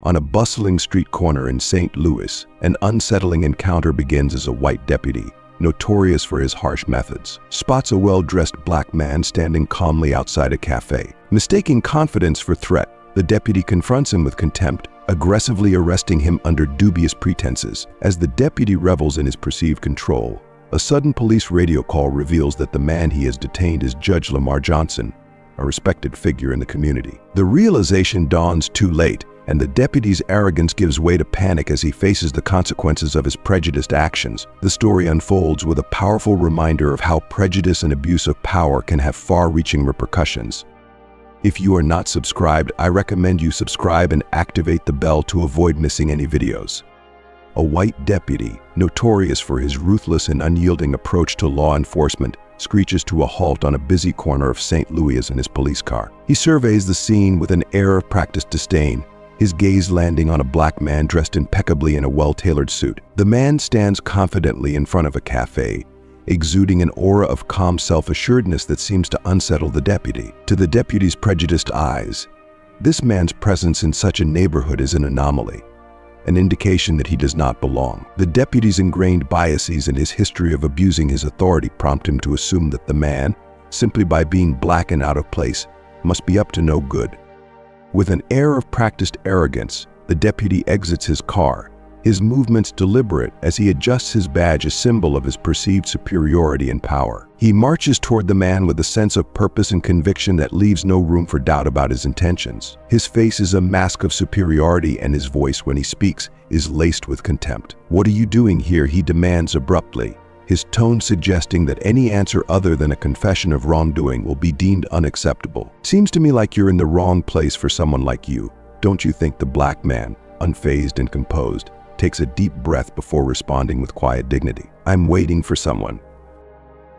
On a bustling street corner in St. Louis, an unsettling encounter begins as a white deputy, notorious for his harsh methods, spots a well-dressed black man standing calmly outside a cafe. Mistaking confidence for threat, the deputy confronts him with contempt, aggressively arresting him under dubious pretenses. As the deputy revels in his perceived control, a sudden police radio call reveals that the man he has detained is Judge Lamar Johnson, a respected figure in the community. The realization dawns too late, and the deputy's arrogance gives way to panic as he faces the consequences of his prejudiced actions. The story unfolds with a powerful reminder of how prejudice and abuse of power can have far-reaching repercussions. If you are not subscribed, I recommend you subscribe and activate the bell to avoid missing any videos. A white deputy, notorious for his ruthless and unyielding approach to law enforcement, screeches to a halt on a busy corner of St. Louis in his police car. He surveys the scene with an air of practiced disdain, his gaze landing on a black man dressed impeccably in a well-tailored suit. The man stands confidently in front of a cafe, exuding an aura of calm self-assuredness that seems to unsettle the deputy. To the deputy's prejudiced eyes, this man's presence in such a neighborhood is an anomaly, an indication that he does not belong. The deputy's ingrained biases and his history of abusing his authority prompt him to assume that the man, simply by being black and out of place, must be up to no good. With an air of practiced arrogance, the deputy exits his car, his movements deliberate as he adjusts his badge, a symbol of his perceived superiority and power. He marches toward the man with a sense of purpose and conviction that leaves no room for doubt about his intentions. His face is a mask of superiority, and his voice, when he speaks, is laced with contempt. "What are you doing here?" he demands abruptly, his tone suggesting that any answer other than a confession of wrongdoing will be deemed unacceptable. "Seems to me like you're in the wrong place for someone like you, don't you think?" The black man, unfazed and composed, takes a deep breath before responding with quiet dignity. "I'm waiting for someone."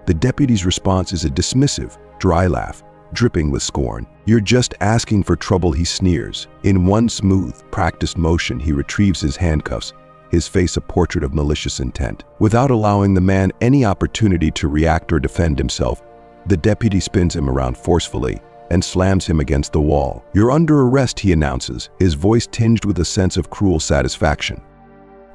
The deputy's response is a dismissive, dry laugh, dripping with scorn. "You're just asking for trouble," he sneers. In one smooth, practiced motion, he retrieves his handcuffs, his face a portrait of malicious intent. Without allowing the man any opportunity to react or defend himself, the deputy spins him around forcefully and slams him against the wall. "You're under arrest," he announces, his voice tinged with a sense of cruel satisfaction.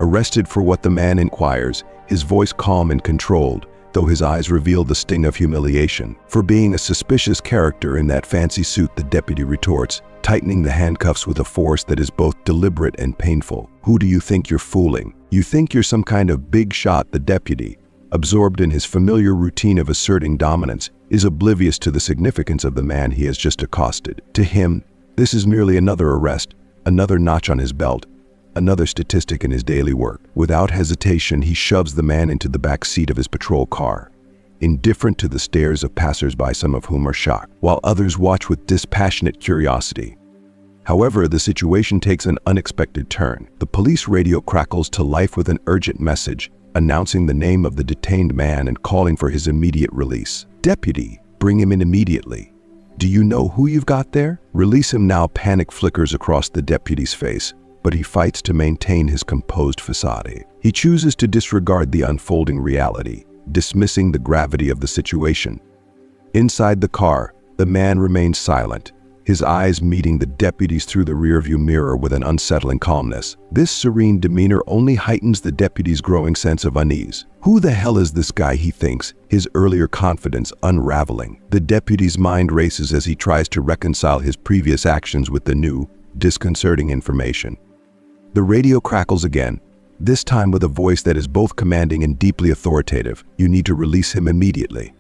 Arrested for what? The man inquires, his voice calm and controlled, though his eyes reveal the sting of humiliation. "For being a suspicious character in that fancy suit," the deputy retorts, tightening the handcuffs with a force that is both deliberate and painful. "Who do you think you're fooling? You think you're some kind of big shot?" The deputy, absorbed in his familiar routine of asserting dominance, is oblivious to the significance of the man he has just accosted. To him, this is merely another arrest, another notch on his belt, another statistic in his daily work. Without hesitation, he shoves the man into the back seat of his patrol car, indifferent to the stares of passers-by, some of whom are shocked, while others watch with dispassionate curiosity. However, the situation takes an unexpected turn. The police radio crackles to life with an urgent message, announcing the name of the detained man and calling for his immediate release. "Deputy, bring him in immediately. Do you know who you've got there? Release him now." Panic flickers across the deputy's face, but he fights to maintain his composed facade. He chooses to disregard the unfolding reality, dismissing the gravity of the situation. Inside the car, the man remains silent, his eyes meeting the deputy's through the rearview mirror with an unsettling calmness. This serene demeanor only heightens the deputy's growing sense of unease. Who the hell is this guy, he thinks, his earlier confidence unraveling. The deputy's mind races as he tries to reconcile his previous actions with the new, disconcerting information. The radio crackles again, this time with a voice that is both commanding and deeply authoritative. "You need to release him immediately.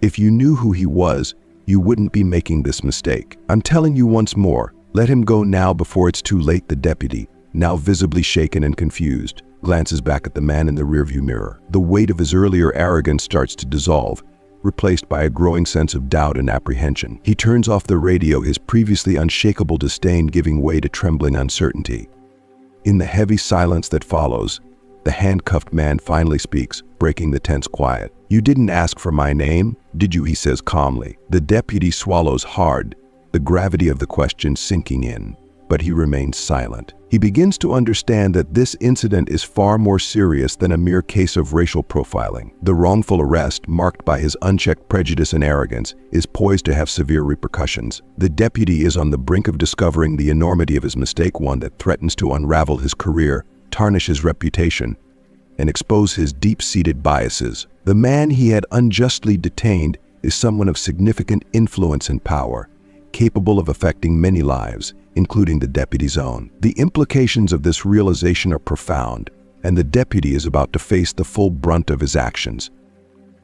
If you knew who he was, you wouldn't be making this mistake. I'm telling you once more, let him go now before it's too late." The deputy, now visibly shaken and confused, glances back at the man in the rearview mirror. The weight of his earlier arrogance starts to dissolve, replaced by a growing sense of doubt and apprehension. He turns off the radio, his previously unshakable disdain giving way to trembling uncertainty. In the heavy silence that follows, the handcuffed man finally speaks, breaking the tense quiet. "You didn't ask for my name, did you?" he says calmly. The deputy swallows hard, the gravity of the question sinking in. but he remains silent. He begins to understand that this incident is far more serious than a mere case of racial profiling. The wrongful arrest, marked by his unchecked prejudice and arrogance, is poised to have severe repercussions. The deputy is on the brink of discovering the enormity of his mistake, one that threatens to unravel his career, tarnish his reputation, and expose his deep-seated biases. The man he had unjustly detained is someone of significant influence and power, capable of affecting many lives, including the deputy's own. The implications of this realization are profound, and the deputy is about to face the full brunt of his actions.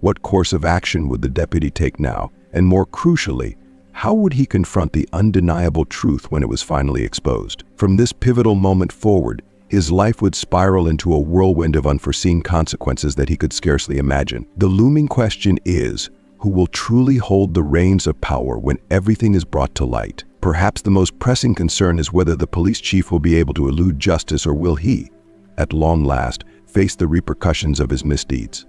What course of action would the deputy take now? And more crucially, how would he confront the undeniable truth when it was finally exposed? From this pivotal moment forward, his life would spiral into a whirlwind of unforeseen consequences that he could scarcely imagine. The looming question is, who will truly hold the reins of power when everything is brought to light? Perhaps the most pressing concern is whether the police chief will be able to elude justice, or will he, at long last, face the repercussions of his misdeeds.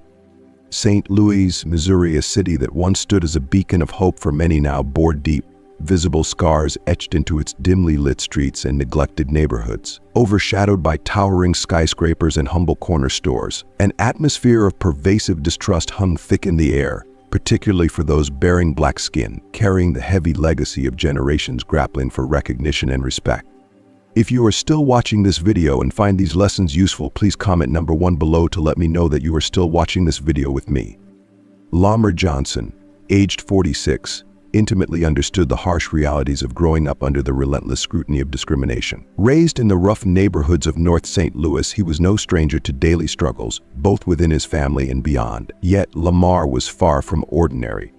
St. Louis, Missouri, a city that once stood as a beacon of hope for many, now bore deep, visible scars etched into its dimly lit streets and neglected neighborhoods. Overshadowed by towering skyscrapers and humble corner stores, an atmosphere of pervasive distrust hung thick in the air, particularly for those bearing black skin, carrying the heavy legacy of generations grappling for recognition and respect. If you are still watching this video and find these lessons useful, please comment number 1 below to let me know that you are still watching this video with me. Lamar Johnson, aged 46, intimately understood the harsh realities of growing up under the relentless scrutiny of discrimination. Raised in the rough neighborhoods of North St. Louis, he was no stranger to daily struggles, both within his family and beyond. Yet Lamar was far from ordinary.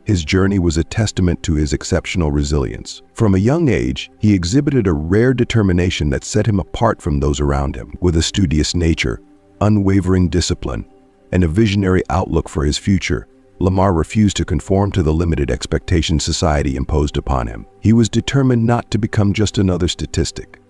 His journey was a testament to his exceptional resilience. From a young age, he exhibited a rare determination that set him apart from those around him. With a studious nature, unwavering discipline, and a visionary outlook for his future, Lamar refused to conform to the limited expectations society imposed upon him. He was determined not to become just another statistic.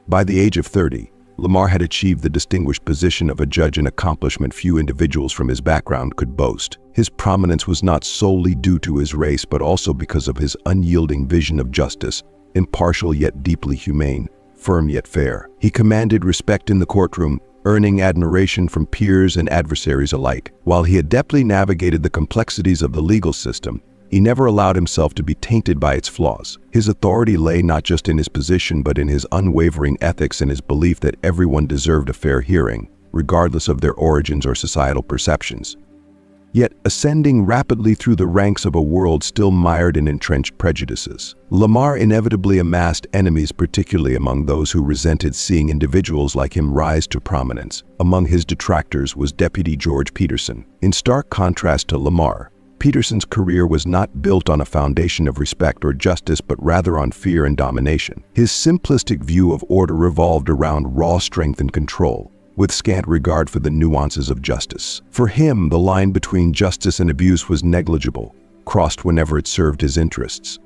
By the age of 30, Lamar had achieved the distinguished position of a judge, an accomplishment few individuals from his background could boast. His prominence was not solely due to his race, but also because of his unyielding vision of justice, impartial yet deeply humane, firm yet fair. He commanded respect in the courtroom, earning admiration from peers and adversaries alike. While he adeptly navigated the complexities of the legal system, he never allowed himself to be tainted by its flaws. His authority lay not just in his position, but in his unwavering ethics and his belief that everyone deserved a fair hearing, regardless of their origins or societal perceptions. Yet, ascending rapidly through the ranks of a world still mired in entrenched prejudices, Lamar inevitably amassed enemies, particularly among those who resented seeing individuals like him rise to prominence. Among his detractors was Deputy George Peterson. In stark contrast to Lamar, Peterson's career was not built on a foundation of respect or justice, but rather on fear and domination. His simplistic view of order revolved around raw strength and control, with scant regard for the nuances of justice. For him, the line between justice and abuse was negligible, crossed whenever it served his interests.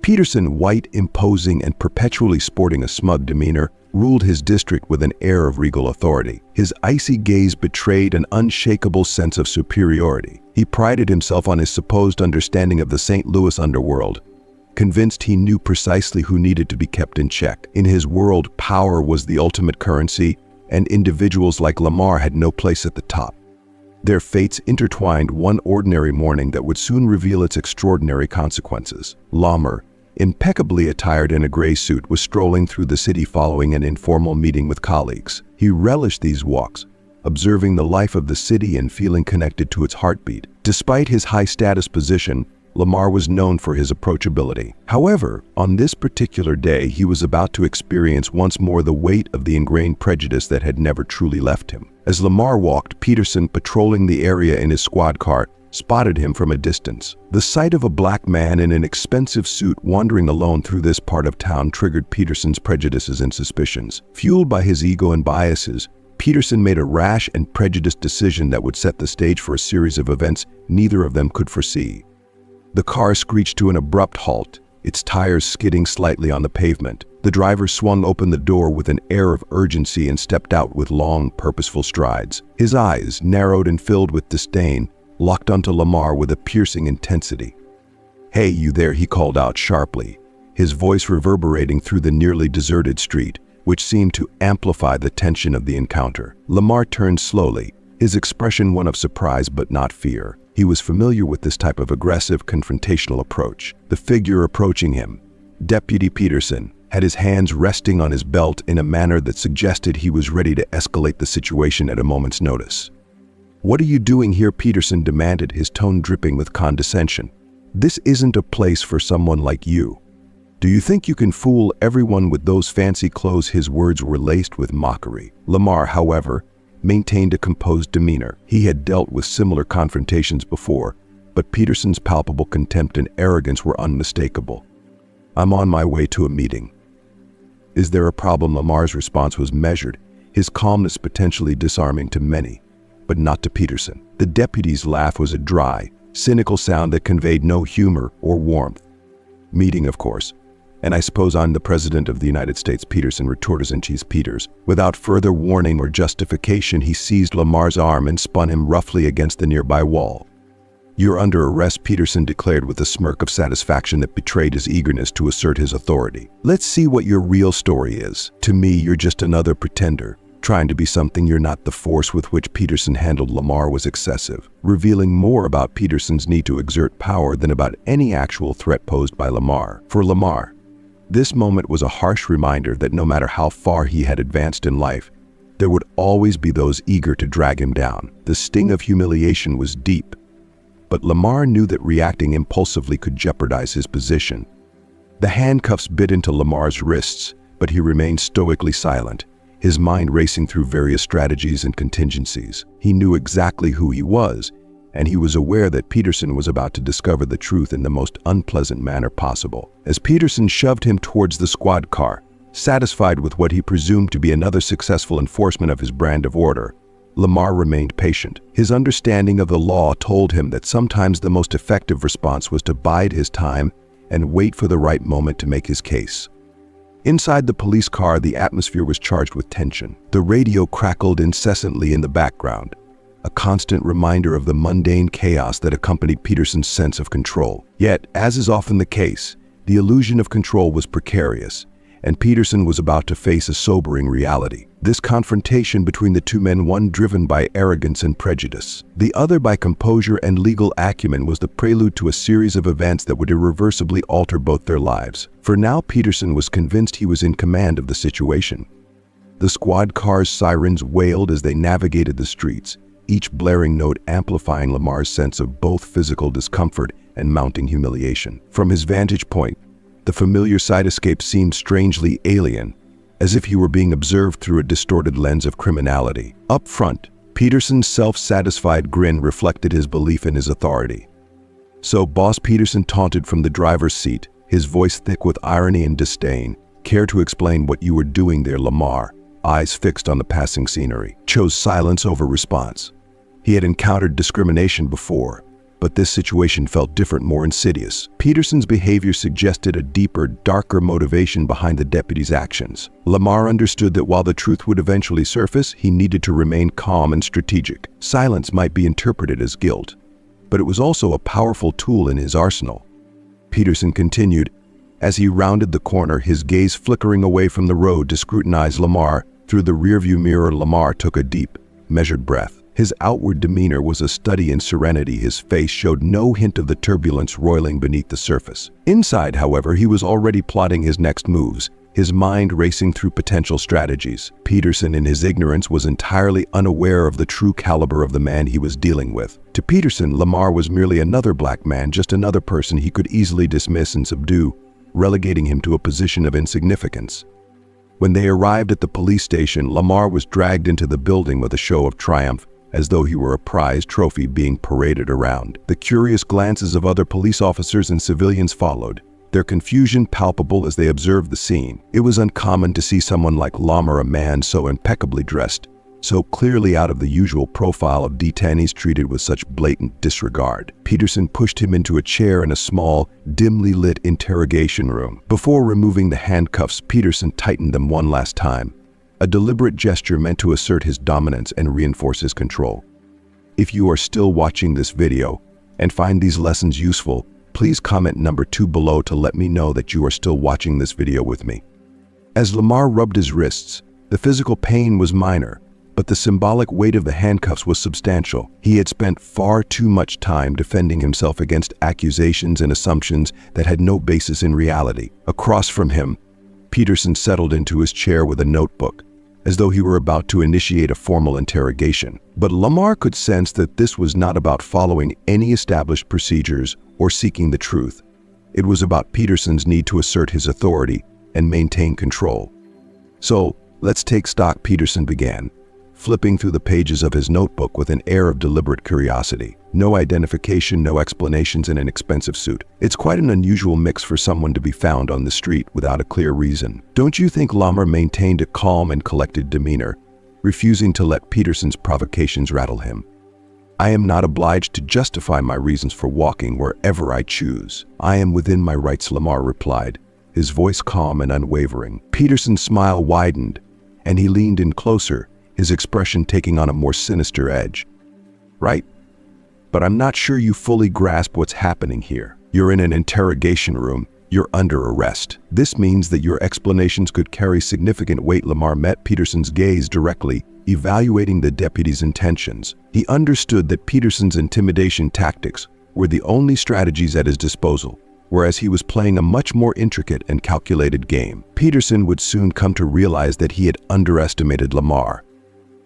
Peterson, white, imposing, and perpetually sporting a smug demeanor, ruled his district with an air of regal authority. His icy gaze betrayed an unshakable sense of superiority. He prided himself on his supposed understanding of the St. Louis underworld, convinced he knew precisely who needed to be kept in check. In his world, power was the ultimate currency, and individuals like Lamar had no place at the top. Their fates intertwined one ordinary morning that would soon reveal its extraordinary consequences. Lamar, impeccably attired in a gray suit, was strolling through the city following an informal meeting with colleagues. He relished these walks, observing the life of the city and feeling connected to its heartbeat. Despite his high-status position, Lamar was known for his approachability. However, on this particular day, he was about to experience once more the weight of the ingrained prejudice that had never truly left him. As Lamar walked, Peterson, patrolling the area in his squad car, spotted him from a distance. The sight of a black man in an expensive suit wandering alone through this part of town triggered Peterson's prejudices and suspicions. Fueled by his ego and biases, Peterson made a rash and prejudiced decision that would set the stage for a series of events neither of them could foresee. The car screeched to an abrupt halt, its tires skidding slightly on the pavement. The driver swung open the door with an air of urgency and stepped out with long, purposeful strides. His eyes, narrowed and filled with disdain, locked onto Lamar with a piercing intensity. "Hey, you there," he called out sharply, his voice reverberating through the nearly deserted street, which seemed to amplify the tension of the encounter. Lamar turned slowly, his expression one of surprise but not fear. He was familiar with this type of aggressive, confrontational approach. The figure approaching him, Deputy Peterson, had his hands resting on his belt in a manner that suggested he was ready to escalate the situation at a moment's notice. "What are you doing here?" Peterson demanded, his tone dripping with condescension. "This isn't a place for someone like you. Do you think you can fool everyone with those fancy clothes?" His words were laced with mockery. Lamar, however, maintained a composed demeanor. He had dealt with similar confrontations before, but Peterson's palpable contempt and arrogance were unmistakable. "I'm on my way to a meeting." "Is there a problem?" Lamar's response was measured, his calmness potentially disarming to many, but not to Peterson. The deputy's laugh was a dry, cynical sound that conveyed no humor or warmth. "Meeting, of course. And I suppose I'm the President of the United States," Peterson retorted in cheese Peters. Without further warning or justification, he seized Lamar's arm and spun him roughly against the nearby wall. "You're under arrest," Peterson declared with a smirk of satisfaction that betrayed his eagerness to assert his authority. "Let's see what your real story is. To me, you're just another pretender, trying to be something you're not." The force with which Peterson handled Lamar was excessive, revealing more about Peterson's need to exert power than about any actual threat posed by Lamar. For Lamar, this moment was a harsh reminder that no matter how far he had advanced in life, there would always be those eager to drag him down. The sting of humiliation was deep, but Lamar knew that reacting impulsively could jeopardize his position. The handcuffs bit into Lamar's wrists, but he remained stoically silent, his mind racing through various strategies and contingencies. He knew exactly who he was, and he was aware that Peterson was about to discover the truth in the most unpleasant manner possible. As Peterson shoved him towards the squad car, satisfied with what he presumed to be another successful enforcement of his brand of order, Lamar remained patient. His understanding of the law told him that sometimes the most effective response was to bide his time and wait for the right moment to make his case. Inside the police car, the atmosphere was charged with tension. The radio crackled incessantly in the background, a constant reminder of the mundane chaos that accompanied Peterson's sense of control. Yet, as is often the case, the illusion of control was precarious, and Peterson was about to face a sobering reality. This confrontation between the two men, one driven by arrogance and prejudice, the other by composure and legal acumen, was the prelude to a series of events that would irreversibly alter both their lives. For now, Peterson was convinced he was in command of the situation. The squad car's sirens wailed as they navigated the streets, each blaring note amplifying Lamar's sense of both physical discomfort and mounting humiliation. From his vantage point, the familiar cityscape seemed strangely alien, as if he were being observed through a distorted lens of criminality. Up front, Peterson's self-satisfied grin reflected his belief in his authority. "So, Boss," Peterson taunted from the driver's seat, his voice thick with irony and disdain, "care to explain what you were doing there?" Lamar, eyes fixed on the passing scenery, chose silence over response. He had encountered discrimination before, but this situation felt different, more insidious. Peterson's behavior suggested a deeper, darker motivation behind the deputy's actions. Lamar understood that while the truth would eventually surface, he needed to remain calm and strategic. Silence might be interpreted as guilt, but it was also a powerful tool in his arsenal. Peterson continued, as he rounded the corner, his gaze flickering away from the road to scrutinize Lamar through the rearview mirror. Lamar took a deep, measured breath. His outward demeanor was a study in serenity. His face showed no hint of the turbulence roiling beneath the surface. Inside, however, he was already plotting his next moves, his mind racing through potential strategies. Peterson, in his ignorance, was entirely unaware of the true caliber of the man he was dealing with. To Peterson, Lamar was merely another black man, just another person he could easily dismiss and subdue, relegating him to a position of insignificance. When they arrived at the police station, Lamar was dragged into the building with a show of triumph, as though he were a prize trophy being paraded around. The curious glances of other police officers and civilians followed, their confusion palpable as they observed the scene. It was uncommon to see someone like Lamar, a man so impeccably dressed, so clearly out of the usual profile of detainees, treated with such blatant disregard. Peterson pushed him into a chair in a small, dimly lit interrogation room. Before removing the handcuffs, Peterson tightened them one last time, a deliberate gesture meant to assert his dominance and reinforce his control. If you are still watching this video and find these lessons useful, Please comment number 2 below to let me know that you are still watching this video with me. As Lamar rubbed his wrists, the physical pain was minor, but the symbolic weight of the handcuffs was substantial. He had spent far too much time defending himself against accusations and assumptions that had no basis in reality. Across from him, Peterson settled into his chair with a notebook, as though he were about to initiate a formal interrogation. But Lamar could sense that this was not about following any established procedures or seeking the truth. It was about Peterson's need to assert his authority and maintain control. "So, let's take stock," Peterson began, flipping through the pages of his notebook with an air of deliberate curiosity. No identification, no explanations, in an expensive suit. It's quite an unusual mix for someone to be found on the street without a clear reason. Don't you think Lamar maintained a calm and collected demeanor, refusing to let Peterson's provocations rattle him? "I am not obliged to justify my reasons for walking wherever I choose. I am within my rights," Lamar replied, his voice calm and unwavering. Peterson's smile widened, and he leaned in closer, his expression taking on a more sinister edge. "Right? But I'm not sure you fully grasp what's happening here. You're in an interrogation room. You're under arrest. This means that your explanations could carry significant weight." Lamar met Peterson's gaze directly, evaluating the deputy's intentions. He understood that Peterson's intimidation tactics were the only strategies at his disposal, whereas he was playing a much more intricate and calculated game. Peterson would soon come to realize that he had underestimated Lamar.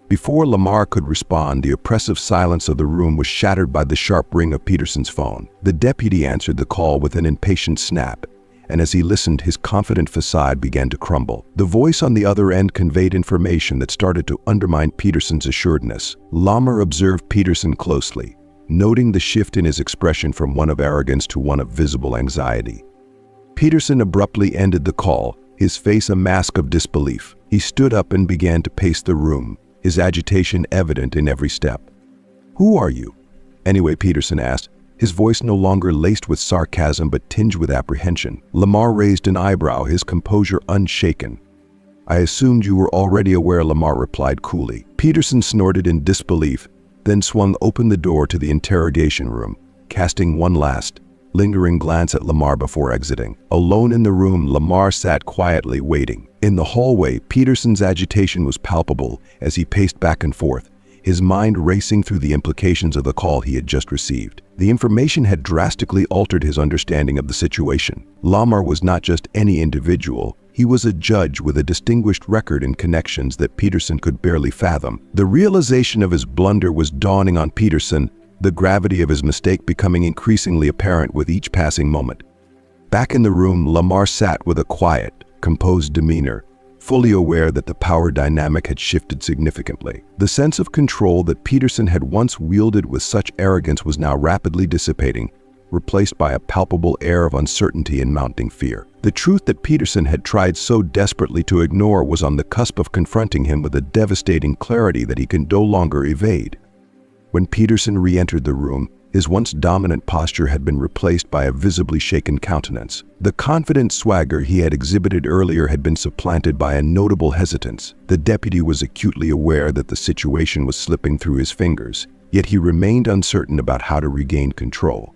Before Lamar could respond, the oppressive silence of the room was shattered by the sharp ring of Peterson's phone. The deputy answered the call with an impatient snap, and as he listened, his confident facade began to crumble. The voice on the other end conveyed information that started to undermine Peterson's assuredness. Lamar observed Peterson closely, noting the shift in his expression from one of arrogance to one of visible anxiety. Peterson abruptly ended the call, his face a mask of disbelief. He stood up and began to pace the room, his agitation evident in every step. "Who are you, anyway?" Peterson asked, his voice no longer laced with sarcasm but tinged with apprehension. Lamar raised an eyebrow, his composure unshaken. "I assumed you were already aware," Lamar replied coolly. Peterson snorted in disbelief, then swung open the door to the interrogation room, casting one last, lingering glance at Lamar before exiting. Alone in the room, Lamar sat quietly waiting. In the hallway, Peterson's agitation was palpable as he paced back and forth, his mind racing through the implications of the call he had just received. The information had drastically altered his understanding of the situation. Lamar was not just any individual, he was a judge with a distinguished record and connections that Peterson could barely fathom. The realization of his blunder was dawning on Peterson, the gravity of his mistake becoming increasingly apparent with each passing moment. Back in the room, Lamar sat with a quiet, composed demeanor, fully aware that the power dynamic had shifted significantly. The sense of control that Peterson had once wielded with such arrogance was now rapidly dissipating, replaced by a palpable air of uncertainty and mounting fear. The truth that Peterson had tried so desperately to ignore was on the cusp of confronting him with a devastating clarity that he could no longer evade. When Peterson re-entered the room, his once dominant posture had been replaced by a visibly shaken countenance. The confident swagger he had exhibited earlier had been supplanted by a notable hesitance. The deputy was acutely aware that the situation was slipping through his fingers, yet he remained uncertain about how to regain control.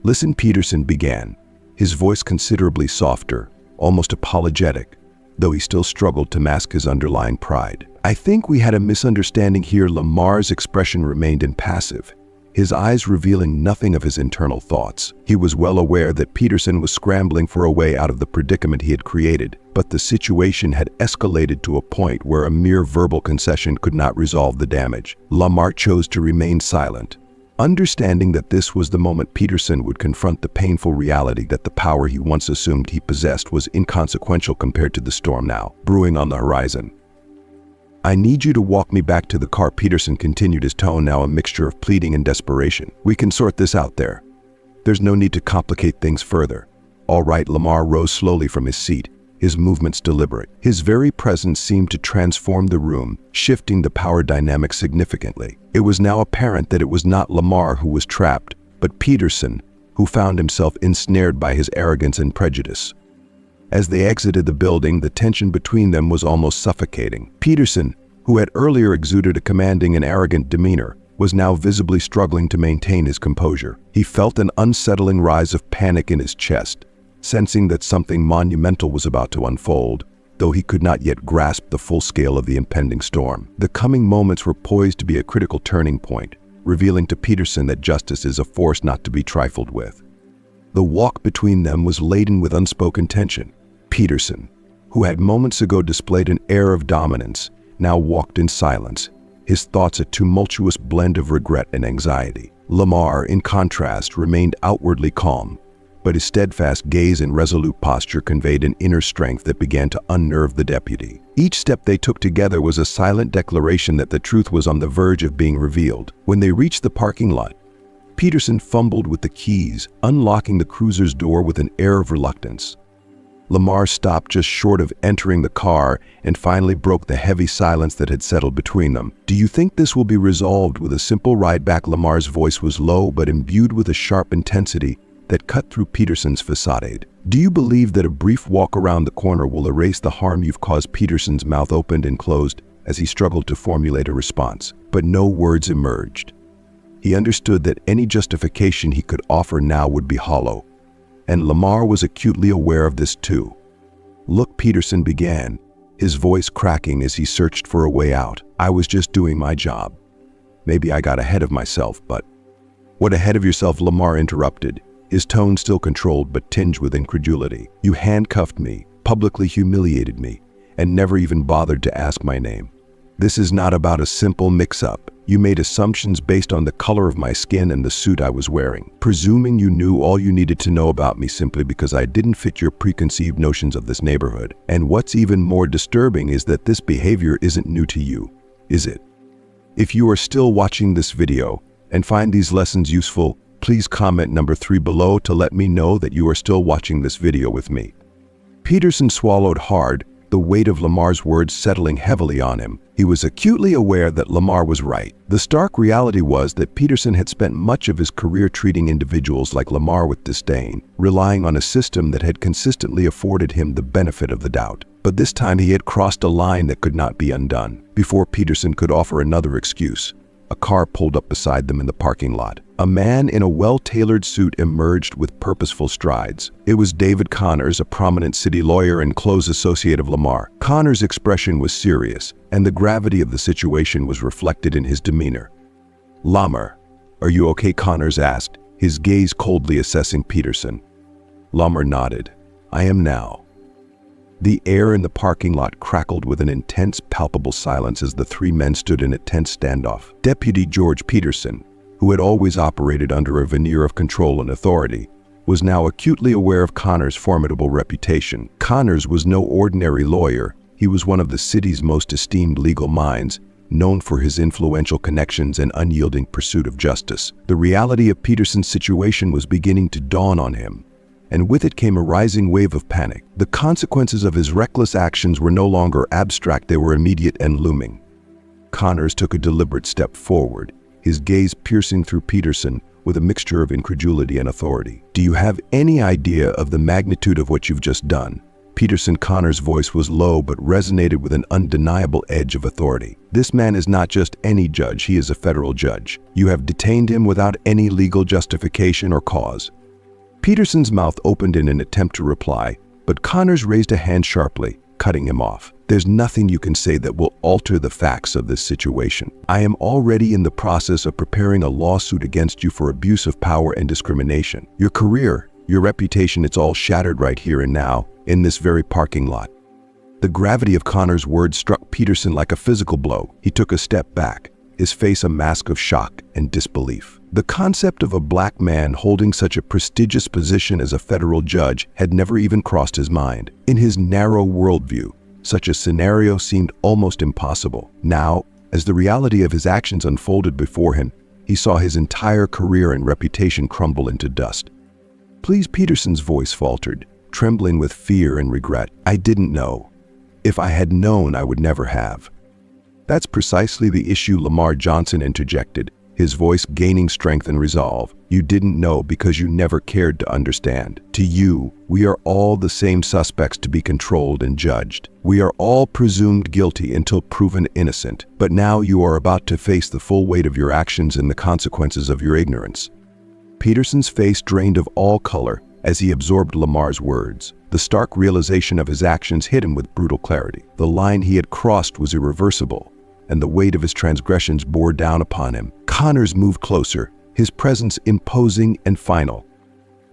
"Listen," Peterson began, his voice considerably softer, almost apologetic, though he still struggled to mask his underlying pride. "I think we had a misunderstanding here." Lamar's expression remained impassive, his eyes revealing nothing of his internal thoughts. He was well aware that Peterson was scrambling for a way out of the predicament he had created, but the situation had escalated to a point where a mere verbal concession could not resolve the damage. Lamar chose to remain silent, understanding that this was the moment Peterson would confront the painful reality that the power he once assumed he possessed was inconsequential compared to the storm now brewing on the horizon. "I need you to walk me back to the car," Peterson continued, his tone now a mixture of pleading and desperation. "We can sort this out there. There's no need to complicate things further." "All right." Lamar rose slowly from his seat, his movements deliberate. His very presence seemed to transform the room, shifting the power dynamic significantly. It was now apparent that it was not Lamar who was trapped, but Peterson, who found himself ensnared by his arrogance and prejudice. As they exited the building, the tension between them was almost suffocating. Peterson, who had earlier exuded a commanding and arrogant demeanor, was now visibly struggling to maintain his composure. He felt an unsettling rise of panic in his chest, sensing that something monumental was about to unfold, though he could not yet grasp the full scale of the impending storm. The coming moments were poised to be a critical turning point, revealing to Peterson that justice is a force not to be trifled with. The walk between them was laden with unspoken tension. Peterson, who had moments ago displayed an air of dominance, now walked in silence, his thoughts a tumultuous blend of regret and anxiety. Lamar, in contrast, remained outwardly calm, but his steadfast gaze and resolute posture conveyed an inner strength that began to unnerve the deputy. Each step they took together was a silent declaration that the truth was on the verge of being revealed. When they reached the parking lot, Peterson fumbled with the keys, unlocking the cruiser's door with an air of reluctance. Lamar stopped just short of entering the car and finally broke the heavy silence that had settled between them. "Do you think this will be resolved with a simple ride back?" Lamar's voice was low but imbued with a sharp intensity that cut through Peterson's facade. "Do you believe that a brief walk around the corner will erase the harm you've caused?" Peterson's mouth opened and closed as he struggled to formulate a response, but no words emerged. He understood that any justification he could offer now would be hollow, and Lamar was acutely aware of this too. "Look," Peterson began, his voice cracking as he searched for a way out. "I was just doing my job. Maybe I got ahead of myself, but—" "What ahead of yourself?" Lamar interrupted, his tone still controlled but tinged with incredulity. "You handcuffed me, publicly humiliated me, and never even bothered to ask my name. This is not about a simple mix-up. You made assumptions based on the color of my skin and the suit I was wearing, presuming you knew all you needed to know about me simply because I didn't fit your preconceived notions of this neighborhood. And what's even more disturbing is that this behavior isn't new to you, is it? If you are still watching this video and find these lessons useful, please comment number 3 below to let me know that you are still watching this video with me." Peterson swallowed hard, the weight of Lamar's words settling heavily on him. He was acutely aware that Lamar was right. The stark reality was that Peterson had spent much of his career treating individuals like Lamar with disdain, relying on a system that had consistently afforded him the benefit of the doubt. But this time he had crossed a line that could not be undone. Before Peterson could offer another excuse, a car pulled up beside them in the parking lot. A man in a well-tailored suit emerged with purposeful strides. It was David Connors, a prominent city lawyer and close associate of Lamar. Connors' expression was serious, and the gravity of the situation was reflected in his demeanor. "Lamar, are you okay?" Connors asked, his gaze coldly assessing Peterson. Lamar nodded. "I am now." The air in the parking lot crackled with an intense, palpable silence as the three men stood in a tense standoff. Deputy George Peterson, who had always operated under a veneer of control and authority, was now acutely aware of Connors' formidable reputation. Connors was no ordinary lawyer. He was one of the city's most esteemed legal minds, known for his influential connections and unyielding pursuit of justice. The reality of Peterson's situation was beginning to dawn on him, and with it came a rising wave of panic. The consequences of his reckless actions were no longer abstract, they were immediate and looming. Connors took a deliberate step forward, his gaze piercing through Peterson with a mixture of incredulity and authority. "Do you have any idea of the magnitude of what you've just done?" Peterson Connors' voice was low but resonated with an undeniable edge of authority. "This man is not just any judge, he is a federal judge. You have detained him without any legal justification or cause." Peterson's mouth opened in an attempt to reply, but Connors raised a hand sharply, cutting him off. "There's nothing you can say that will alter the facts of this situation. I am already in the process of preparing a lawsuit against you for abuse of power and discrimination. Your career, your reputation, it's all shattered right here and now, in this very parking lot." The gravity of Connors' words struck Peterson like a physical blow. He took a step back, his face a mask of shock and disbelief. The concept of a black man holding such a prestigious position as a federal judge had never even crossed his mind. In his narrow worldview, such a scenario seemed almost impossible. Now, as the reality of his actions unfolded before him, he saw his entire career and reputation crumble into dust. "Please," Peterson's voice faltered, trembling with fear and regret. "I didn't know. If I had known, I would never have." "That's precisely the issue," Lamar Johnson interjected, his voice gaining strength and resolve. "You didn't know because you never cared to understand. To you, we are all the same suspects to be controlled and judged. We are all presumed guilty until proven innocent. But now you are about to face the full weight of your actions and the consequences of your ignorance." Peterson's face drained of all color as he absorbed Lamar's words. The stark realization of his actions hit him with brutal clarity. The line he had crossed was irreversible, and the weight of his transgressions bore down upon him. Connors moved closer, his presence imposing and final.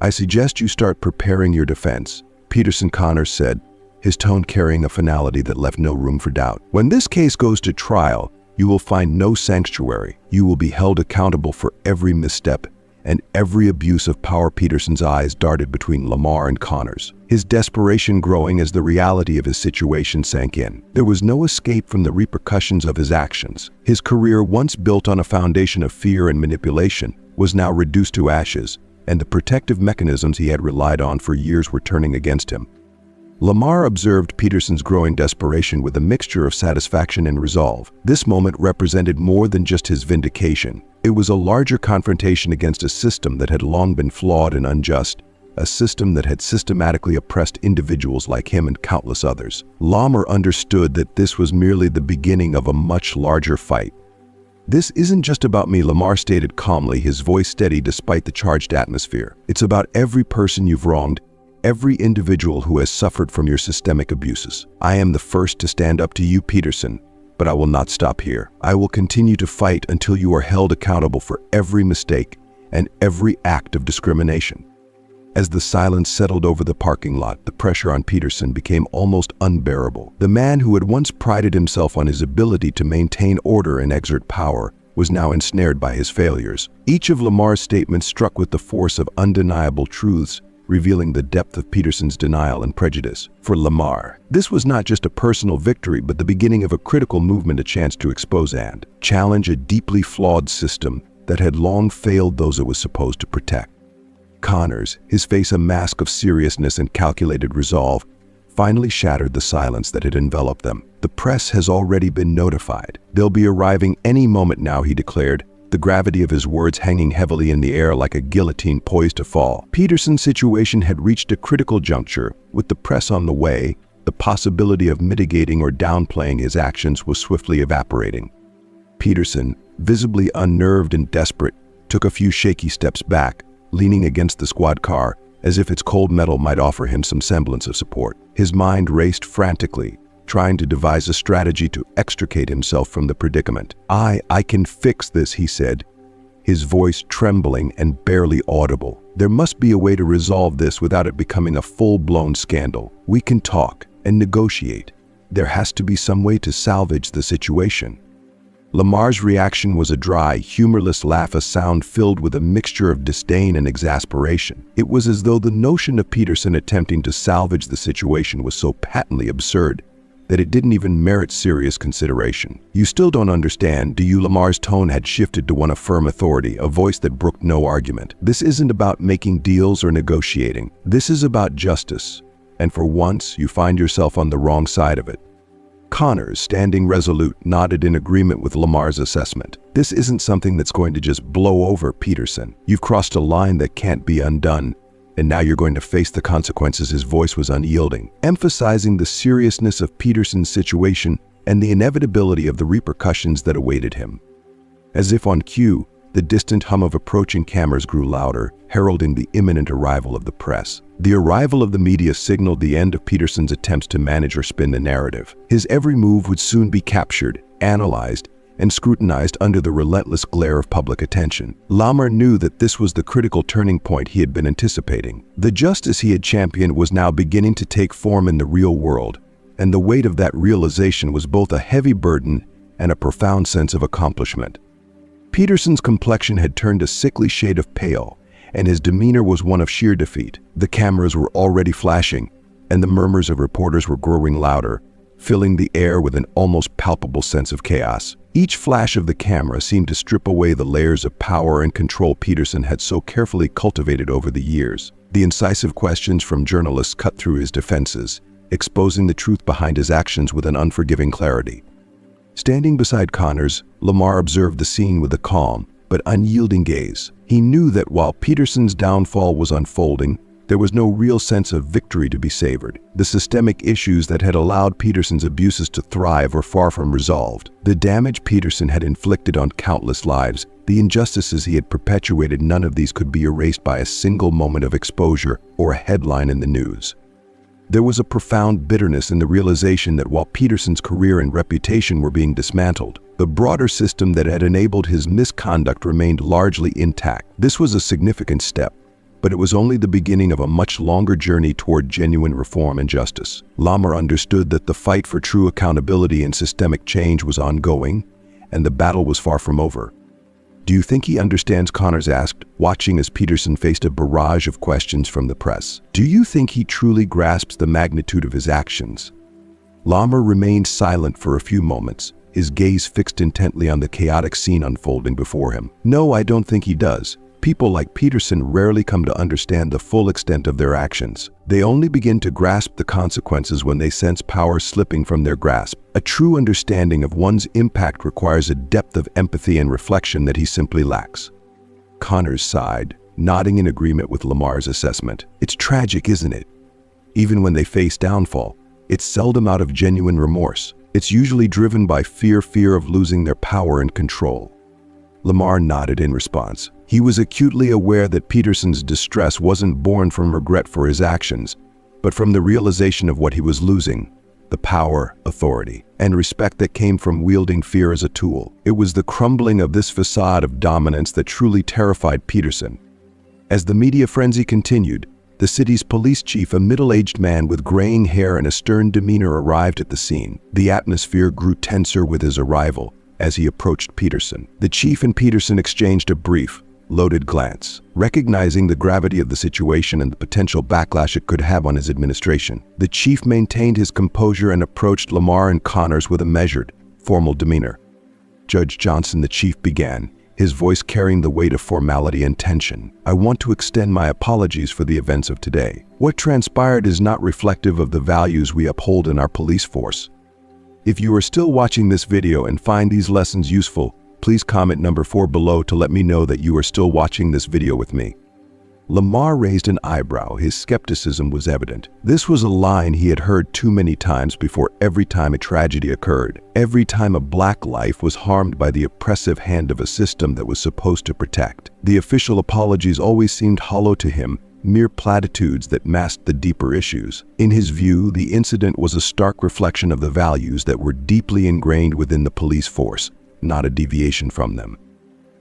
"I suggest you start preparing your defense," Peterson Connors said, his tone carrying a finality that left no room for doubt. "When this case goes to trial, you will find no sanctuary. You will be held accountable for every misstep and every abuse of power." Peterson's eyes darted between Lamar and Connors, his desperation growing as the reality of his situation sank in. There was no escape from the repercussions of his actions. His career, once built on a foundation of fear and manipulation, was now reduced to ashes, and the protective mechanisms he had relied on for years were turning against him. Lamar observed Peterson's growing desperation with a mixture of satisfaction and resolve. This moment represented more than just his vindication. It was a larger confrontation against a system that had long been flawed and unjust, a system that had systematically oppressed individuals like him and countless others. Lamar understood that this was merely the beginning of a much larger fight. "This isn't just about me," Lamar stated calmly, his voice steady despite the charged atmosphere. "It's about every person you've wronged, every individual who has suffered from your systemic abuses. I am the first to stand up to you, Peterson, but I will not stop here. I will continue to fight until you are held accountable for every mistake and every act of discrimination." As the silence settled over the parking lot, the pressure on Peterson became almost unbearable. The man who had once prided himself on his ability to maintain order and exert power was now ensnared by his failures. Each of Lamar's statements struck with the force of undeniable truths, revealing the depth of Peterson's denial and prejudice. For Lamar, this was not just a personal victory, but the beginning of a critical movement, a chance to expose and challenge a deeply flawed system that had long failed those it was supposed to protect. Connors, his face a mask of seriousness and calculated resolve, finally shattered the silence that had enveloped them. "The press has already been notified. They'll be arriving any moment now," he declared, the gravity of his words hanging heavily in the air like a guillotine poised to fall. Peterson's situation had reached a critical juncture. With the press on the way, the possibility of mitigating or downplaying his actions was swiftly evaporating. Peterson, visibly unnerved and desperate, took a few shaky steps back, leaning against the squad car, as if its cold metal might offer him some semblance of support. His mind raced frantically, trying to devise a strategy to extricate himself from the predicament. I can fix this," he said, his voice trembling and barely audible. "There must be a way to resolve this without it becoming a full-blown scandal. We can talk and negotiate. There has to be some way to salvage the situation." Lamar's reaction was a dry, humorless laugh, a sound filled with a mixture of disdain and exasperation. It was as though the notion of Peterson attempting to salvage the situation was so patently absurd that it didn't even merit serious consideration. "You still don't understand, do you?" Lamar's tone had shifted to one of firm authority, a voice that brooked no argument. "This isn't about making deals or negotiating. This is about justice, and for once you find yourself on the wrong side of it." Connors, standing resolute, nodded in agreement with Lamar's assessment. "This isn't something that's going to just blow over, Peterson. You've crossed a line that can't be undone, and now you're going to face the consequences." His voice was unyielding, emphasizing the seriousness of Peterson's situation and the inevitability of the repercussions that awaited him. As if on cue, the distant hum of approaching cameras grew louder, heralding the imminent arrival of the press. The arrival of the media signaled the end of Peterson's attempts to manage or spin the narrative. His every move would soon be captured, analyzed, and scrutinized under the relentless glare of public attention. Lamar knew that this was the critical turning point he had been anticipating. The justice he had championed was now beginning to take form in the real world, and the weight of that realization was both a heavy burden and a profound sense of accomplishment. Peterson's complexion had turned a sickly shade of pale, and his demeanor was one of sheer defeat. The cameras were already flashing, and the murmurs of reporters were growing louder, filling the air with an almost palpable sense of chaos. Each flash of the camera seemed to strip away the layers of power and control Peterson had so carefully cultivated over the years. The incisive questions from journalists cut through his defenses, exposing the truth behind his actions with an unforgiving clarity. Standing beside Connors, Lamar observed the scene with a calm but unyielding gaze. He knew that while Peterson's downfall was unfolding, there was no real sense of victory to be savored. The systemic issues that had allowed Peterson's abuses to thrive were far from resolved. The damage Peterson had inflicted on countless lives, the injustices he had perpetuated, none of these could be erased by a single moment of exposure or a headline in the news. There was a profound bitterness in the realization that while Peterson's career and reputation were being dismantled, the broader system that had enabled his misconduct remained largely intact. This was a significant step, but it was only the beginning of a much longer journey toward genuine reform and justice. Lamar understood that the fight for true accountability and systemic change was ongoing, and the battle was far from over. "Do you think he understands?" Connors asked, watching as Peterson faced a barrage of questions from the press. "Do you think he truly grasps the magnitude of his actions?" Lamar remained silent for a few moments, his gaze fixed intently on the chaotic scene unfolding before him. "No, I don't think he does. People like Peterson rarely come to understand the full extent of their actions. They only begin to grasp the consequences when they sense power slipping from their grasp. A true understanding of one's impact requires a depth of empathy and reflection that he simply lacks." Connors sighed, nodding in agreement with Lamar's assessment. "It's tragic, isn't it? Even when they face downfall, it's seldom out of genuine remorse. It's usually driven by fear of losing their power and control." Lamar nodded in response. He was acutely aware that Peterson's distress wasn't born from regret for his actions, but from the realization of what he was losing: the power, authority, and respect that came from wielding fear as a tool. It was the crumbling of this facade of dominance that truly terrified Peterson. As the media frenzy continued, the city's police chief, a middle-aged man with graying hair and a stern demeanor, arrived at the scene. The atmosphere grew tenser with his arrival as he approached Peterson. The chief and Peterson exchanged a brief, loaded glance, recognizing the gravity of the situation and the potential backlash it could have on his administration. The chief maintained his composure and approached Lamar and Connors with a measured, formal demeanor. "Judge Johnson," the chief began, his voice carrying the weight of formality and tension, "I want to extend my apologies for the events of today. What transpired is not reflective of the values we uphold in our police force. If you are still watching this video and find these lessons useful, please comment number 4 below to let me know that you are still watching this video with me." Lamar raised an eyebrow. His skepticism was evident. This was a line he had heard too many times before. Every time a tragedy occurred, every time a black life was harmed by the oppressive hand of a system that was supposed to protect, the official apologies always seemed hollow to him, mere platitudes that masked the deeper issues. In his view, the incident was a stark reflection of the values that were deeply ingrained within the police force, not a deviation from them.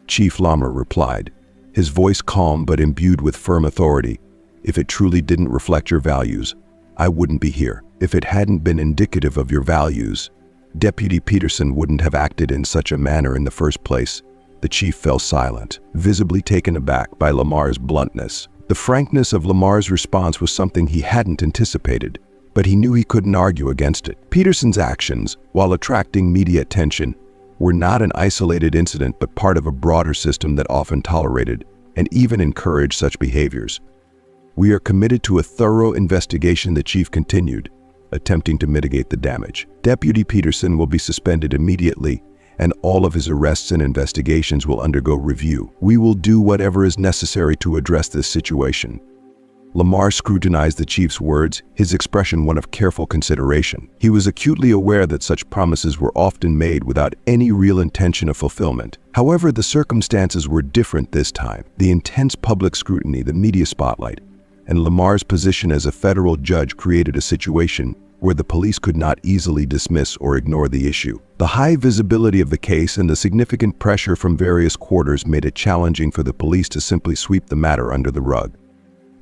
Chief Lamar replied, his voice calm but imbued with firm authority. "If it truly didn't reflect your values, I wouldn't be here. If it hadn't been indicative of your values, Deputy Peterson wouldn't have acted in such a manner in the first place." The chief fell silent, visibly taken aback by Lamar's bluntness. The frankness of Lamar's response was something he hadn't anticipated, but he knew he couldn't argue against it. Peterson's actions, while attracting media attention, were not an isolated incident but part of a broader system that often tolerated and even encouraged such behaviors. "We are committed to a thorough investigation," the chief continued, attempting to mitigate the damage. "Deputy Peterson will be suspended immediately, and all of his arrests and investigations will undergo review. We will do whatever is necessary to address this situation." Lamar scrutinized the chief's words, his expression one of careful consideration. He was acutely aware that such promises were often made without any real intention of fulfillment. However, the circumstances were different this time. The intense public scrutiny, the media spotlight, and Lamar's position as a federal judge created a situation where the police could not easily dismiss or ignore the issue. The high visibility of the case and the significant pressure from various quarters made it challenging for the police to simply sweep the matter under the rug.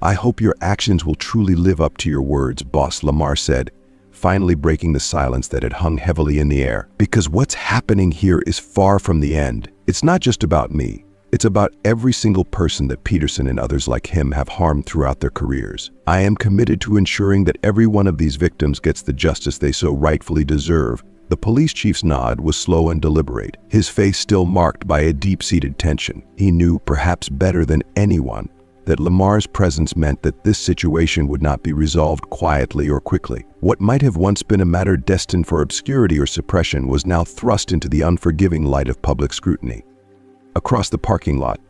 "I hope your actions will truly live up to your words, boss," Lamar said, finally breaking the silence that had hung heavily in the air. "Because what's happening here is far from the end. It's not just about me. It's about every single person that Peterson and others like him have harmed throughout their careers. I am committed to ensuring that every one of these victims gets the justice they so rightfully deserve." The police chief's nod was slow and deliberate, his face still marked by a deep-seated tension. He knew, perhaps better than anyone, that Lamar's presence meant that this situation would not be resolved quietly or quickly. What might have once been a matter destined for obscurity or suppression was now thrust into the unforgiving light of public scrutiny. Across the parking lot,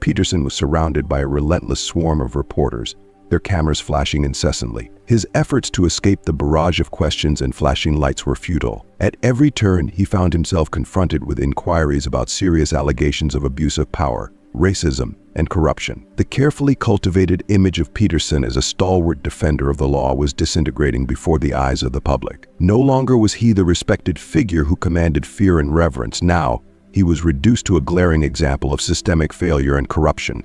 Peterson was surrounded by a relentless swarm of reporters, their cameras flashing incessantly. His efforts to escape the barrage of questions and flashing lights were futile. At every turn, he found himself confronted with inquiries about serious allegations of abuse of power, racism, and corruption. The carefully cultivated image of Peterson as a stalwart defender of the law was disintegrating before the eyes of the public. No longer was he the respected figure who commanded fear and reverence. Now, he was reduced to a glaring example of systemic failure and corruption.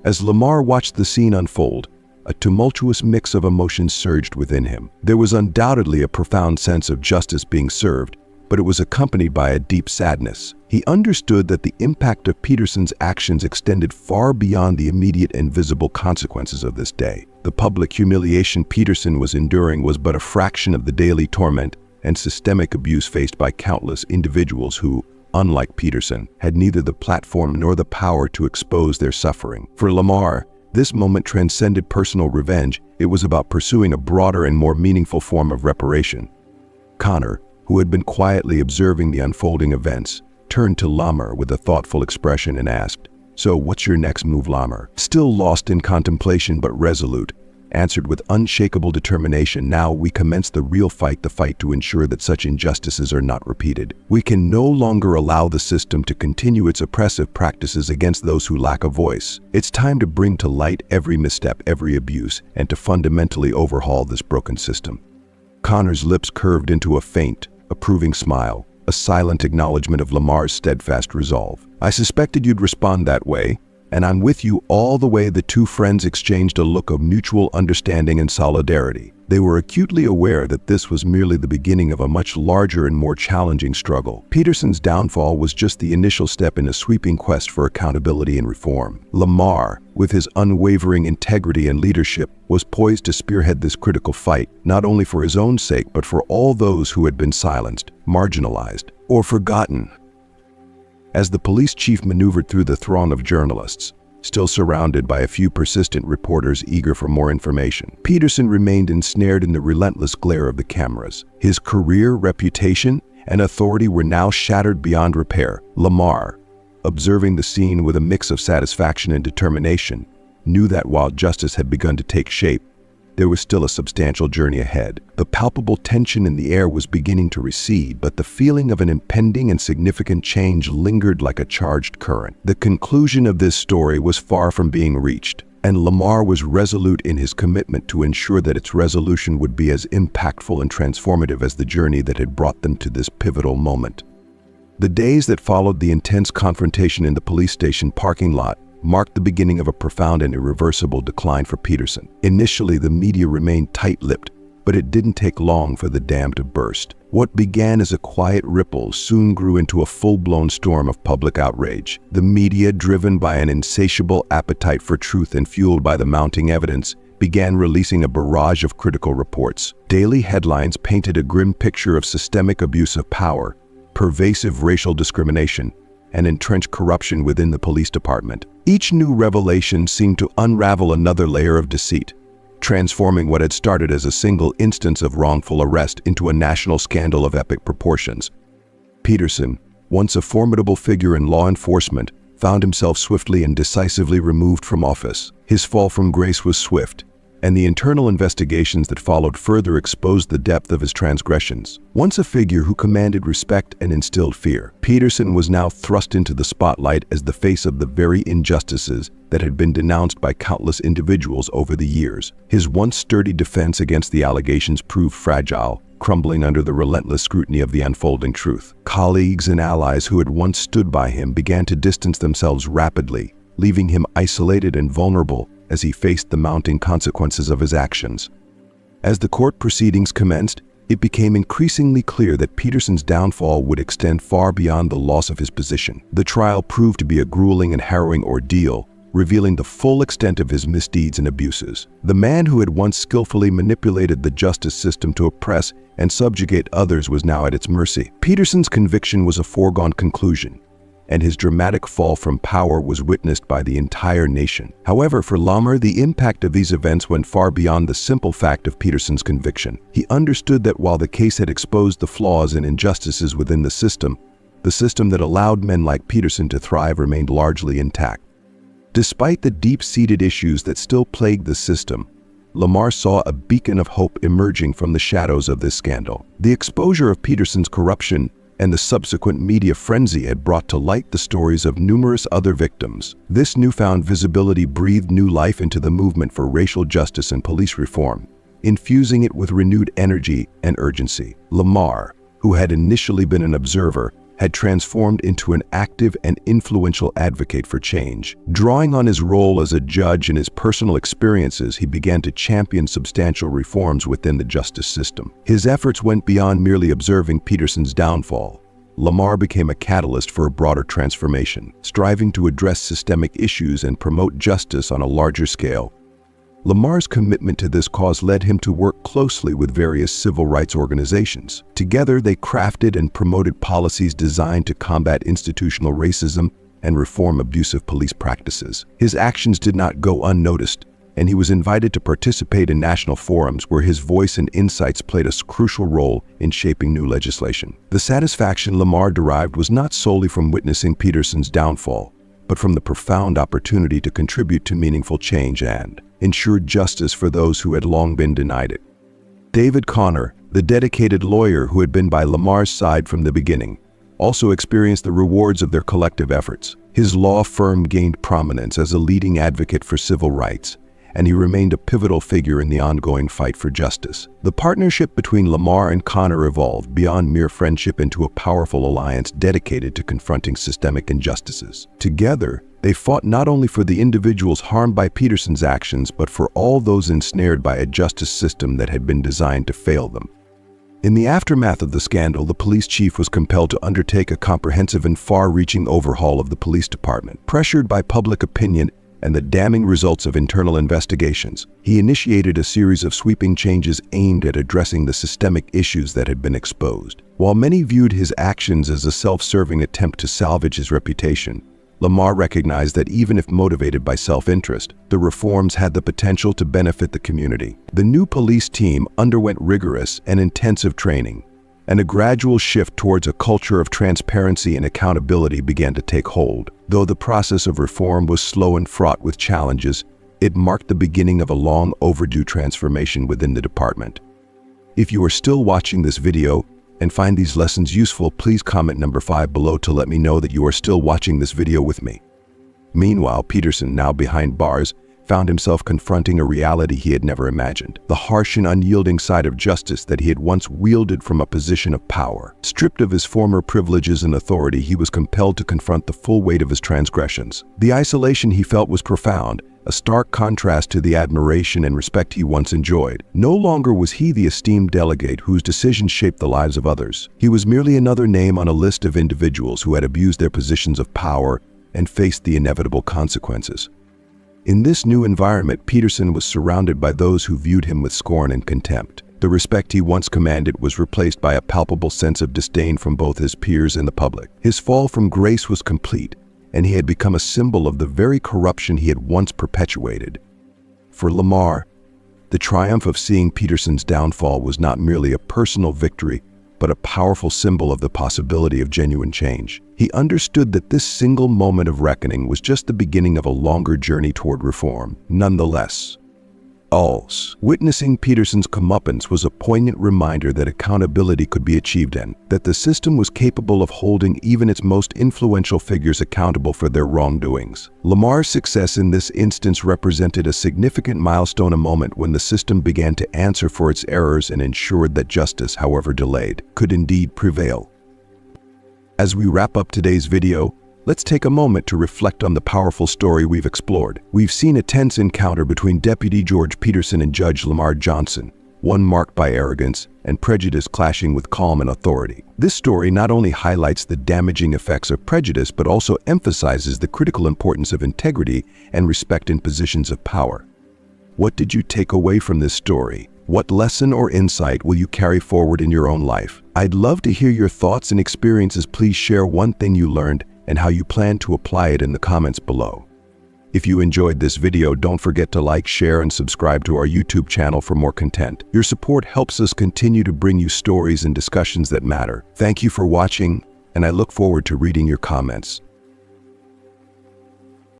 As Lamar watched the scene unfold, a tumultuous mix of emotions surged within him. There was undoubtedly a profound sense of justice being served, but it was accompanied by a deep sadness. He understood that the impact of Peterson's actions extended far beyond the immediate and visible consequences of this day. The public humiliation Peterson was enduring was but a fraction of the daily torment and systemic abuse faced by countless individuals who, unlike Peterson, had neither the platform nor the power to expose their suffering. For Lamar, this moment transcended personal revenge. It was about pursuing a broader and more meaningful form of reparation. Connor, who had been quietly observing the unfolding events, turned to Lamar with a thoughtful expression and asked, "So what's your next move?" Lamar, still lost in contemplation but resolute, answered with unshakable determination, "Now we commence the real fight, the fight to ensure that such injustices are not repeated. We can no longer allow the system to continue its oppressive practices against those who lack a voice. It's time to bring to light every misstep, every abuse, and to fundamentally overhaul this broken system." Connor's lips curved into a faint, approving smile, a silent acknowledgement of Lamar's steadfast resolve. "I suspected you'd respond that way, and I'm with you all the way." The two friends exchanged a look of mutual understanding and solidarity. They were acutely aware that this was merely the beginning of a much larger and more challenging struggle. Peterson's downfall was just the initial step in a sweeping quest for accountability and reform. Lamar, with his unwavering integrity and leadership, was poised to spearhead this critical fight, not only for his own sake, but for all those who had been silenced, marginalized, or forgotten. As the police chief maneuvered through the throng of journalists, still surrounded by a few persistent reporters eager for more information, Peterson remained ensnared in the relentless glare of the cameras. His career, reputation, and authority were now shattered beyond repair. Lamar, observing the scene with a mix of satisfaction and determination, knew that while justice had begun to take shape, there was still a substantial journey ahead. The palpable tension in the air was beginning to recede, but the feeling of an impending and significant change lingered like a charged current. The conclusion of this story was far from being reached, and Lamar was resolute in his commitment to ensure that its resolution would be as impactful and transformative as the journey that had brought them to this pivotal moment. The days that followed the intense confrontation in the police station parking lot marked the beginning of a profound and irreversible decline for Peterson. Initially, the media remained tight-lipped, but it didn't take long for the dam to burst. What began as a quiet ripple soon grew into a full-blown storm of public outrage. The media, driven by an insatiable appetite for truth and fueled by the mounting evidence, began releasing a barrage of critical reports. Daily headlines painted a grim picture of systemic abuse of power, pervasive racial discrimination, and entrenched corruption within the police department. Each new revelation seemed to unravel another layer of deceit, transforming what had started as a single instance of wrongful arrest into a national scandal of epic proportions. Peterson, once a formidable figure in law enforcement, found himself swiftly and decisively removed from office. His fall from grace was swift, and the internal investigations that followed further exposed the depth of his transgressions. Once a figure who commanded respect and instilled fear, Peterson was now thrust into the spotlight as the face of the very injustices that had been denounced by countless individuals over the years. His once sturdy defense against the allegations proved fragile, crumbling under the relentless scrutiny of the unfolding truth. Colleagues and allies who had once stood by him began to distance themselves rapidly, leaving him isolated and vulnerable as he faced the mounting consequences of his actions. As the court proceedings commenced, it became increasingly clear that Peterson's downfall would extend far beyond the loss of his position. The trial proved to be a grueling and harrowing ordeal, revealing the full extent of his misdeeds and abuses. The man who had once skillfully manipulated the justice system to oppress and subjugate others was now at its mercy. Peterson's conviction was a foregone conclusion, and his dramatic fall from power was witnessed by the entire nation. However, for Lamar, the impact of these events went far beyond the simple fact of Peterson's conviction. He understood that while the case had exposed the flaws and injustices within the system, The system that allowed men like Peterson to thrive remained largely intact. Despite the deep-seated issues that still plagued the system, Lamar saw a beacon of hope emerging from the shadows of this scandal. The exposure of Peterson's corruption and the subsequent media frenzy had brought to light the stories of numerous other victims. This newfound visibility breathed new life into the movement for racial justice and police reform, infusing it with renewed energy and urgency. Lamar, who had initially been an observer, had transformed into an active and influential advocate for change. Drawing on his role as a judge and his personal experiences, he began to champion substantial reforms within the justice system. His efforts went beyond merely observing Peterson's downfall. Lamar became a catalyst for a broader transformation, striving to address systemic issues and promote justice on a larger scale. Lamar's commitment to this cause led him to work closely with various civil rights organizations. Together, they crafted and promoted policies designed to combat institutional racism and reform abusive police practices. His actions did not go unnoticed, and he was invited to participate in national forums where his voice and insights played a crucial role in shaping new legislation. The satisfaction Lamar derived was not solely from witnessing Peterson's downfall, but from the profound opportunity to contribute to meaningful change and ensure justice for those who had long been denied it. David Conner, the dedicated lawyer who had been by Lamar's side from the beginning, also experienced the rewards of their collective efforts. His law firm gained prominence as a leading advocate for civil rights, and he remained a pivotal figure in the ongoing fight for justice. The partnership between Lamar and Conner evolved beyond mere friendship into a powerful alliance dedicated to confronting systemic injustices. Together, they fought not only for the individuals harmed by Peterson's actions, but for all those ensnared by a justice system that had been designed to fail them. In the aftermath of the scandal, the police chief was compelled to undertake a comprehensive and far-reaching overhaul of the police department. Pressured by public opinion and the damning results of internal investigations, he initiated a series of sweeping changes aimed at addressing the systemic issues that had been exposed. While many viewed his actions as a self-serving attempt to salvage his reputation, Lamar recognized that even if motivated by self-interest, the reforms had the potential to benefit the community. The new police team underwent rigorous and intensive training, and a gradual shift towards a culture of transparency and accountability began to take hold. Though the process of reform was slow and fraught with challenges, it marked the beginning of a long overdue transformation within the department. If you are still watching this video and find these lessons useful, please comment number 5 below to let me know that you are still watching this video with me. Meanwhile, Peterson, now behind bars, found himself confronting a reality he had never imagined. The harsh and unyielding side of justice that he had once wielded from a position of power. Stripped of his former privileges and authority, he was compelled to confront the full weight of his transgressions. The isolation he felt was profound, a stark contrast to the admiration and respect he once enjoyed. No longer was he the esteemed delegate whose decisions shaped the lives of others. He was merely another name on a list of individuals who had abused their positions of power and faced the inevitable consequences. In this new environment, Peterson was surrounded by those who viewed him with scorn and contempt. The respect he once commanded was replaced by a palpable sense of disdain from both his peers and the public. His fall from grace was complete, and he had become a symbol of the very corruption he had once perpetuated. For Lamar, the triumph of seeing Peterson's downfall was not merely a personal victory, but a powerful symbol of the possibility of genuine change. He understood that this single moment of reckoning was just the beginning of a longer journey toward reform. Nonetheless, witnessing Peterson's comeuppance was a poignant reminder that accountability could be achieved and that the system was capable of holding even its most influential figures accountable for their wrongdoings. Lamar's success in this instance represented a significant milestone, a moment when the system began to answer for its errors and ensured that justice, however delayed, could indeed prevail. As we wrap up today's video, let's take a moment to reflect on the powerful story we've explored. We've seen a tense encounter between Deputy George Peterson and Judge Lamar Johnson, one marked by arrogance and prejudice clashing with calm and authority. This story not only highlights the damaging effects of prejudice, but also emphasizes the critical importance of integrity and respect in positions of power. What did you take away from this story? What lesson or insight will you carry forward in your own life? I'd love to hear your thoughts and experiences. Please share one thing you learned and how you plan to apply it in the comments below. If you enjoyed this video, don't forget to like, share, and subscribe to our YouTube channel for more content. Your support helps us continue to bring you stories and discussions that matter. Thank you for watching, and I look forward to reading your comments.